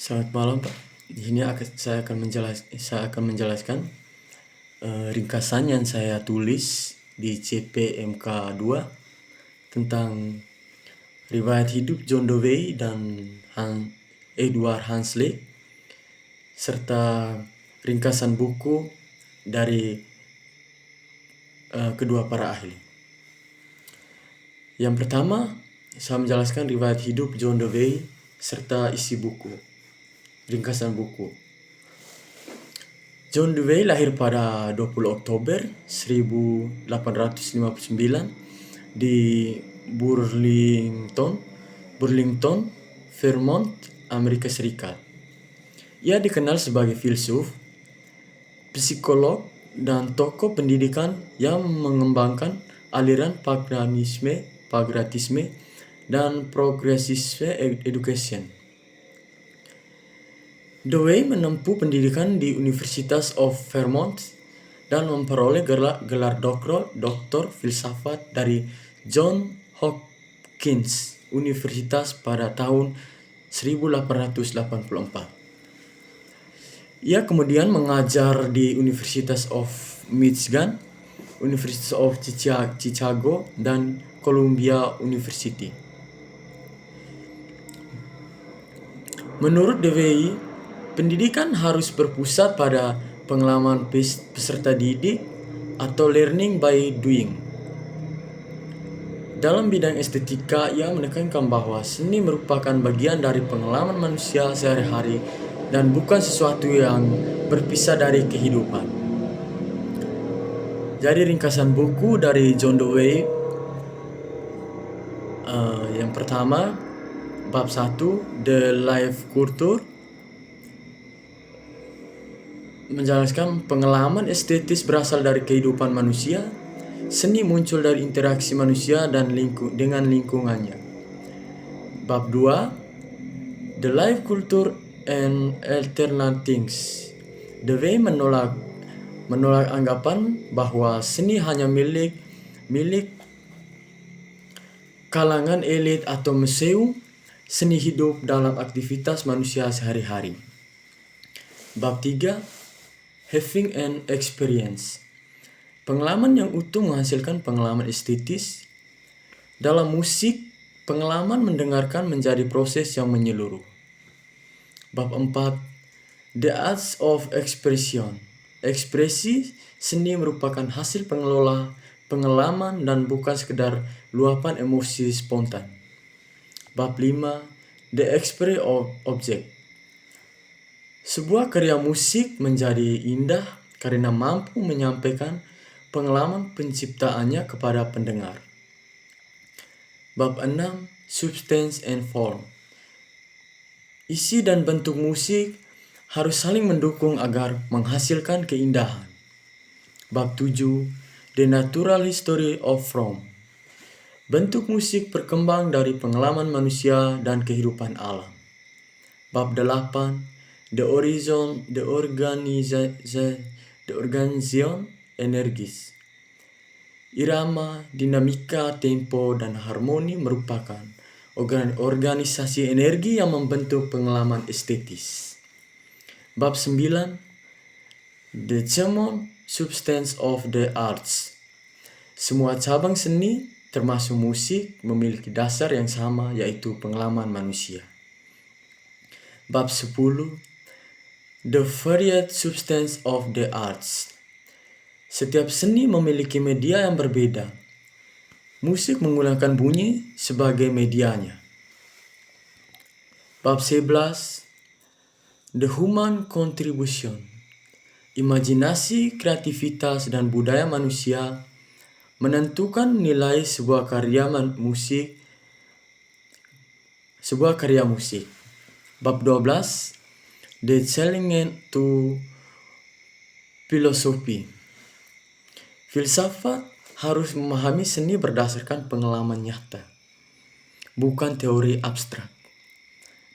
Selamat malam, Pak. Di sini saya akan menjelaskan ringkasan yang saya tulis di CPMK 2 tentang riwayat hidup John Dewey dan Edward Huxley serta ringkasan buku dari kedua para ahli. Yang pertama, saya menjelaskan riwayat hidup John Dewey serta isi buku. Ringkasan buku. John Dewey lahir pada 20 Oktober 1859 di Burlington, Vermont, Amerika Serikat. Ia dikenal sebagai filsuf, psikolog, dan tokoh pendidikan yang mengembangkan aliran pragmatisme dan progressive education. Dewey menempuh pendidikan di University of Vermont dan memperoleh gelar doktor filsafat dari Johns Hopkins Universitas pada tahun 1884. Ia kemudian mengajar di University of Michigan, University of Chicago, dan Columbia University. Menurut Dewey, pendidikan harus berpusat pada pengalaman peserta didik atau learning by doing. Dalam bidang estetika, ia menekankan bahwa seni merupakan bagian dari pengalaman manusia sehari-hari dan bukan sesuatu yang berpisah dari kehidupan. Jadi ringkasan buku dari John Dewey, yang pertama, bab 1, The Life Culture, menjelaskan pengalaman estetis berasal dari kehidupan manusia. Seni muncul dari interaksi manusia dan dengan lingkungannya. Bab 2, The Life Culture and Alternatives. Dewey menolak anggapan bahwa seni hanya milik kalangan elit atau museum. Seni hidup dalam aktivitas manusia sehari-hari. Bab 3, Having an Experience. Pengalaman yang utuh menghasilkan pengalaman estetis. Dalam musik, pengalaman mendengarkan menjadi proses yang menyeluruh. Bab 4, The Arts of Expression. Ekspresi seni merupakan hasil pengalaman dan bukan sekedar luapan emosi spontan. Bab 5, The Express of Object. Sebuah karya musik menjadi indah karena mampu menyampaikan pengalaman penciptaannya kepada pendengar. Bab 6, Substance and Form. Isi dan bentuk musik harus saling mendukung agar menghasilkan keindahan. Bab 7, The Natural History of Form. Bentuk musik berkembang dari pengalaman manusia dan kehidupan alam. Bab 8, The Organization Energies. Irama, dinamika, tempo, dan harmoni merupakan organisasi energi yang membentuk pengalaman estetis. Bab 9, The Common Substance of the Arts. Semua cabang seni, termasuk musik, memiliki dasar yang sama, yaitu pengalaman manusia. Bab 10, The Varied Substance of the Arts. Setiap seni memiliki media yang berbeda. Musik menggunakan bunyi sebagai medianya. Bab 11, The Human Contribution. Imajinasi, kreativitas, dan budaya manusia menentukan nilai sebuah karya musik. Bab 12, The Challenge to Philosophy. Filsafat harus memahami seni berdasarkan pengalaman nyata, bukan teori abstrak.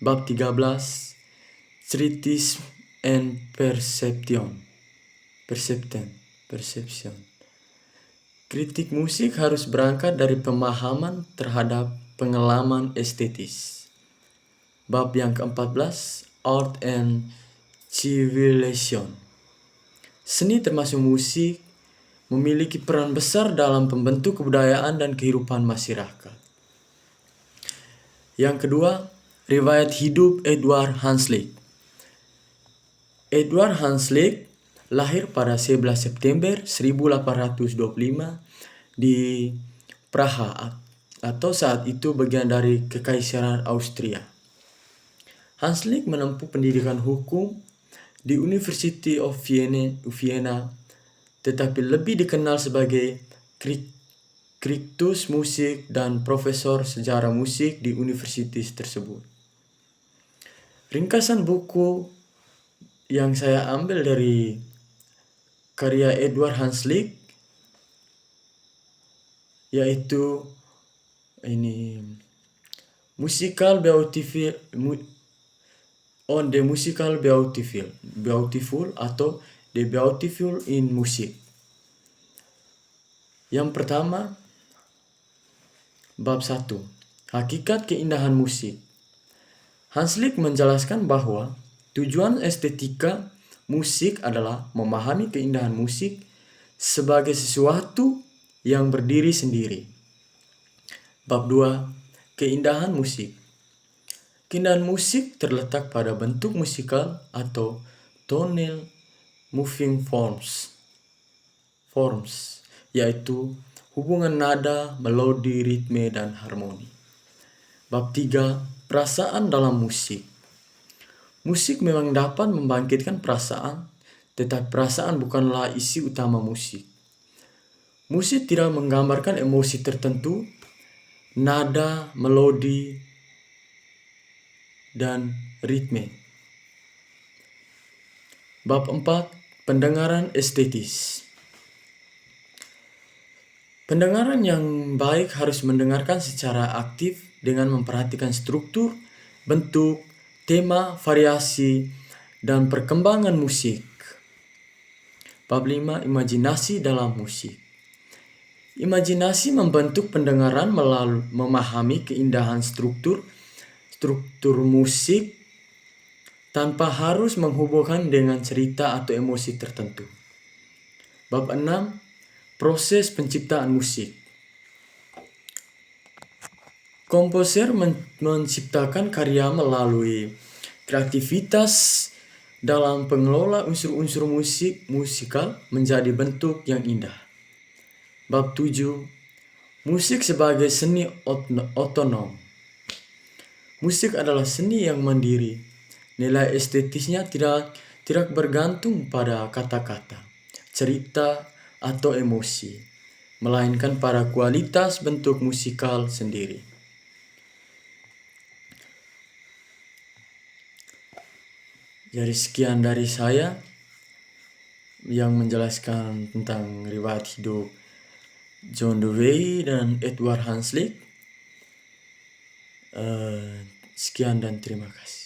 Bab 13, Treatise and Perception. Kritik musik harus berangkat dari pemahaman terhadap pengalaman estetis. Bab yang ke-14, Art and Civilization. Seni termasuk musik memiliki peran besar dalam pembentuk kebudayaan dan kehidupan masyarakat. Yang kedua, riwayat hidup Edward Hanslick. Edward Hanslick lahir pada 11 September 1825 di Praha atau saat itu bagian dari Kekaisaran Austria. Hanslick menempuh pendidikan hukum di University of Vienna, tetapi lebih dikenal sebagai kritus musik dan profesor sejarah musik di universitas tersebut. Ringkasan buku yang saya ambil dari karya Edward Hanslick yaitu ini Musical Beautiful on the Musical Beautiful atau The Beautiful in Music. Yang pertama, bab 1, hakikat keindahan musik. Hanslick menjelaskan bahwa tujuan estetika musik adalah memahami keindahan musik sebagai sesuatu yang berdiri sendiri. Bab 2, keindahan musik. Keindahan musik terletak pada bentuk musikal atau tonal moving forms, yaitu hubungan nada, melodi, ritme, dan harmoni. Bab 3, perasaan dalam musik. Musik memang dapat membangkitkan perasaan, tetapi perasaan bukanlah isi utama musik. Musik tidak menggambarkan emosi tertentu, nada, melodi, dan ritme. Bab 4, pendengaran estetis. Pendengaran yang baik harus mendengarkan secara aktif dengan memperhatikan struktur, bentuk, tema, variasi, dan perkembangan musik. Bab 5, imajinasi dalam musik. Imajinasi membentuk pendengaran melalui memahami keindahan struktur musik tanpa harus menghubungkan dengan cerita atau emosi tertentu. Bab 6, proses penciptaan musik. Komposer menciptakan karya melalui kreativitas dalam pengelola unsur-unsur musikal menjadi bentuk yang indah. Bab 7, musik sebagai seni otonom. Musik adalah seni yang mandiri. Nilai estetisnya tidak bergantung pada kata-kata, cerita, atau emosi, melainkan pada kualitas bentuk musikal sendiri. Jadi sekian dari saya yang menjelaskan tentang riwayat hidup John Dewey dan Edward Hanslick. Sekian dan terima kasih.